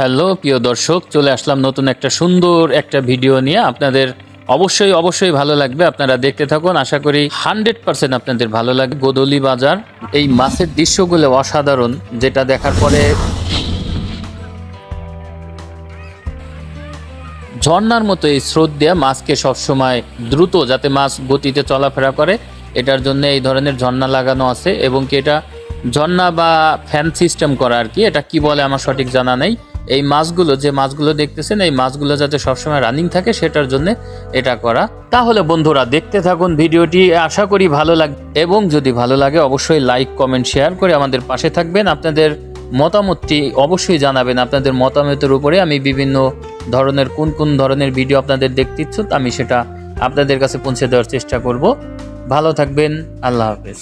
Hello প্রিয় দর্শক, চলে আসলাম নতুন একটা সুন্দর একটা ভিডিও নিয়ে। আপনাদের অবশ্যই ভালো লাগবে। আপনারা দেখতে থাকুন, আশা করি 100% আপনাদের ভালো লাগবে। গোদলি বাজার, এই মাছের দৃশ্যগুলো অসাধারণ, যেটা দেখার পরে ঝর্ণার মতো এই স্রোত দেওয়া মাছকে সবসময় দ্রুত, যাতে মাছ গতিতে চলাফেরা করে, এটার জন্য এই ধরনের ঝর্ণা লাগানো আছে। এবং কি এটা ঝর্ণা বা ফ্যান সিস্টেম করা আর কি, এটা কি বলে আমার সঠিক জানা নেই। এই মাছগুলো, যে মাছগুলো দেখতেছেন, এই মাছগুলো যাতে সবসময় রানিং থাকে সেটার জন্য এটা করা। তাহলে বন্ধুরা দেখতে থাকুন ভিডিওটি, আশা করি ভালো লাগবে। এবং যদি ভালো লাগে অবশ্যই লাইক, কমেন্ট, শেয়ার করে আমাদের পাশে থাকবেন। আপনাদের মতামতটি অবশ্যই জানাবেন। আপনাদের মতামতের উপরে আমি বিভিন্ন ধরনের কোন ধরনের ভিডিও আপনাদের দেখতে ইচ্ছুক, আমি সেটা আপনাদের কাছে পৌঁছে দেওয়ার চেষ্টা করব। ভালো থাকবেন, আল্লাহ হাফেজ।